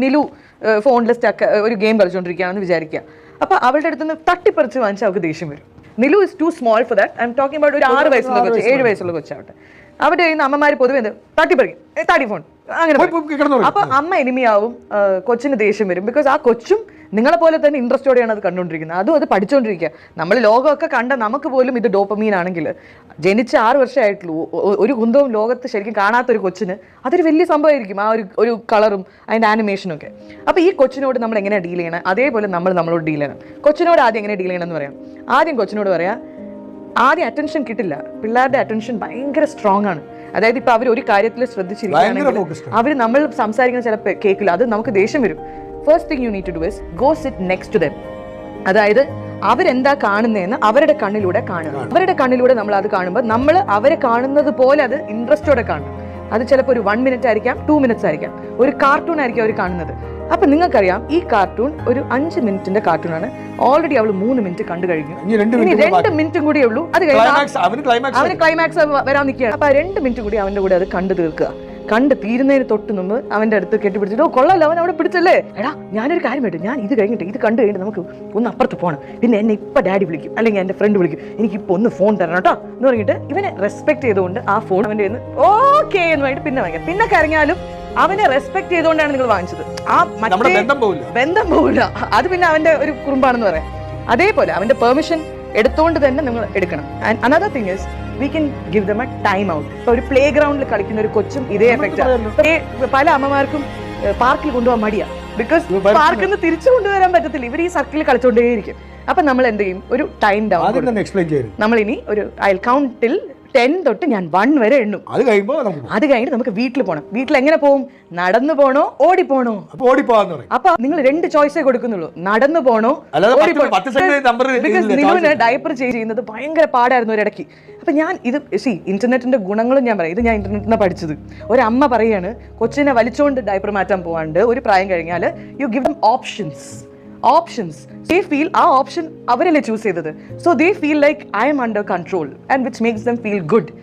നിലു ഫോണിൽ സ്റ്റക്ക് ഒരു ഗെയിം കളിച്ചുകൊണ്ടിരിക്കുകയാണെന്ന് വിചാരിക്കുക. അപ്പോൾ അവളുടെ അടുത്ത് നിന്ന് തട്ടിപ്പറിച്ച് വാങ്ങിച്ചാൽ അവൾക്ക് ദേഷ്യം വരും. Nilu is too small for that. I am talking about ഒരു 6 വയസ്സുള്ള കൊച്ച്, 7 വയസ്സുള്ള കൊച്ചാവട്ടെ. അവിടെ നിന്ന് അമ്മമാർ പൊതുവെ എന്ത് തട്ടിപ്പറിക്കും, താടി ഫോൺ അങ്ങനെ. അപ്പൊ അമ്മ എനിമിയാവും, കൊച്ചിന് ദേഷ്യം വരും. ബിക്കോസ് ആ കൊച്ചും നിങ്ങളെ പോലെ തന്നെ ഇൻട്രസ്റ്റോടെയാണ് അത് കണ്ടുകൊണ്ടിരിക്കുന്നത്, അതും അത് പഠിച്ചുകൊണ്ടിരിക്കുക. നമ്മൾ ലോകമൊക്കെ കണ്ട നമുക്ക് പോലും ഇത് ഡോപ്പമീൻ ആണെങ്കിൽ ജനിച്ച് 6 വർഷമായിട്ടുള്ളൂ, ഒരു കുന്തവും ലോകത്ത് ശരിക്കും കാണാത്തൊരു കൊച്ചിന് അതൊരു വലിയ സംഭവമായിരിക്കും, ആ ഒരു കളറും അതിൻ്റെ ആനിമേഷനും ഒക്കെ. അപ്പോൾ ഈ കൊച്ചിനോട് നമ്മൾ എങ്ങനെയാണ് ഡീൽ ചെയ്യണം, അതേപോലെ നമ്മളോട് ഡീൽ ചെയ്യണം. കൊച്ചിനോട് ആദ്യം എങ്ങനെ ഡീൽ ചെയ്യണം എന്ന് പറയാം. ആദ്യം കൊച്ചിനോട് പറയാം, ആദ്യം അറ്റൻഷൻ കിട്ടില്ല. പിള്ളേരുടെ അറ്റൻഷൻ ഭയങ്കര സ്ട്രോങ് ആണ്. അതായത് ഇപ്പൊ അവർ ഒരു കാര്യത്തിൽ ശ്രദ്ധിച്ചിരിക്കുകയാണെങ്കിൽ അവർ നമ്മൾ സംസാരിക്കുന്ന ചിലപ്പോൾ കേൾക്കില്ല, അത് നമുക്ക് ദേഷ്യം വരും. First thing you need to do is go sit next to them. അതായത് അവരെന്താ കാണുന്നതെന്ന് അവരുടെ കണ്ണിലൂടെ കാണുക. അവരുടെ കണ്ണിലൂടെ നമ്മൾ അത് കാണുമ്പോൾ നമ്മൾ അവരെ കാണുന്നത് പോലെ അത് ഇൻട്രസ്റ്റോടെ കാണണം. അത് ചിലപ്പോൾ ഒരു 1 മിനിറ്റ് ആയിരിക്കാം, 2 മിനിറ്റ്സ് ആയിരിക്കാം, ഒരു കാർട്ടൂൺ ആയിരിക്കും അവർ കാണുന്നത്. അപ്പൊ നിങ്ങൾക്കറിയാം ഈ കാർട്ടൂൺ ഒരു 5 മിനിറ്റിന്റെ കാർട്ടൂണാണ്. ഓൾറെഡി അവൾ 3 മിനിറ്റ് കണ്ടു കഴിഞ്ഞു. ഇനി 2 മിനിറ്റും കൂടിയേ ഉള്ളൂ. അത് കഴിഞ്ഞ് അവന് ക്ലൈമാക്സ് വരാൻ നിൽക്കുകയാണ്. അപ്പൊ 2 മിനിറ്റ് കൂടി അവന്റെ കൂടെ അത് കണ്ടു തീർക്കുക. കണ്ട് തീരുന്നതിന് തൊട്ട് മുമ്പ് അവന്റെ അടുത്ത് കെട്ടിപ്പിടിച്ചിട്ട്, ഓ കൊള്ളാലോ അവൻ അവിടെ പിടിച്ചല്ലേ, എടാ ഞാനൊരു കാര്യം വേണ്ട, ഞാൻ ഇത് കഴിഞ്ഞിട്ട് ഇത് കണ്ടു കഴിഞ്ഞിട്ട് നമുക്ക് ഒന്ന് അപ്പുറത്ത് പോകണം, പിന്നെ എന്നെ ഇപ്പം ഡാഡി വിളിക്കും അല്ലെങ്കിൽ എൻ്റെ ഫ്രണ്ട് വിളിക്കും, എനിക്കിപ്പോൾ ഒന്ന് ഫോൺ തരണം കേട്ടോ എന്ന് പറഞ്ഞിട്ട് ഇവനെ റെസ്പെക്ട് ചെയ്തുകൊണ്ട് ആ ഫോൺ അവൻ്റെ ഓക്കെ എന്ന് പറഞ്ഞിട്ട് പിന്നെ വാങ്ങിക്കാം. പിന്നെ കരഞ്ഞാലും അവനെ റെസ്പെക്ട് ചെയ്തുകൊണ്ടാണ് നിങ്ങൾ വാങ്ങിച്ചത്. ആ മറ്റേ ബന്ധം പോവില്ല. അത് പിന്നെ അവന്റെ ഒരു കുറുമ്പാണെന്ന് പറയാം. അതേപോലെ അവന്റെ പെർമിഷൻ എടുത്തുകൊണ്ട് തന്നെ നിങ്ങൾ എടുക്കണം. And another thing is we can give them a time out. ഇപ്പൊ ഒരു പ്ലേ ഗ്രൗണ്ടിൽ കളിക്കുന്ന ഒരു കൊച്ചും ഇതേ എഫക്റ്റ്. പല അമ്മമാർക്കും പാർക്കിൽ കൊണ്ടുപോകാൻ മടിയാ, ബിക്കോസ് പാർക്കിൽ നിന്ന് തിരിച്ചു കൊണ്ടുവരാൻ പറ്റത്തില്ല. ഇവർ ഈ സർക്കിളിൽ കളിച്ചുകൊണ്ടേയിരിക്കും. അപ്പൊ നമ്മൾ എന്ത് ചെയ്യും, ഒരു ടൈം ഡൗൺ. നമ്മൾ ഇനി ഒരു ഐ കൗണ്ട് ടിൽ 10 തൊട്ട് ഞാൻ 1 വരെ എണ്ണും. അത് കഴിഞ്ഞിട്ട് നമുക്ക് വീട്ടിൽ പോകണം. വീട്ടിൽ എങ്ങനെ പോകും, നടന്നു പോണോ ഓടിപ്പോണോ? അപ്പൊ നിങ്ങൾ 2 ചോയ്സേ കൊടുക്കുന്നുള്ളൂ, നടന്നു പോണോ നിലവിന് ഡയപ്പർ ചേഞ്ച് ചെയ്യുന്നത് ഭയങ്കര പാടായിരുന്നു ഒരിടയ്ക്ക്. അപ്പൊ ഞാൻ ഇത് ഇന്റർനെറ്റിന്റെ ഗുണങ്ങളും ഞാൻ പറയാം. ഇത് ഞാൻ ഇന്റർനെറ്റിൽ നിന്ന് പഠിച്ചത്. ഒരമ്മ പറയാണ്, കൊച്ചിനെ വലിച്ചുകൊണ്ട് ഡയപ്പർ മാറ്റാൻ പോകാണ്ട് ഒരു പ്രായം കഴിഞ്ഞാൽ you give them options. They feel our option avarelle choose cheythathu, so they feel like I am under control, and which makes them feel good.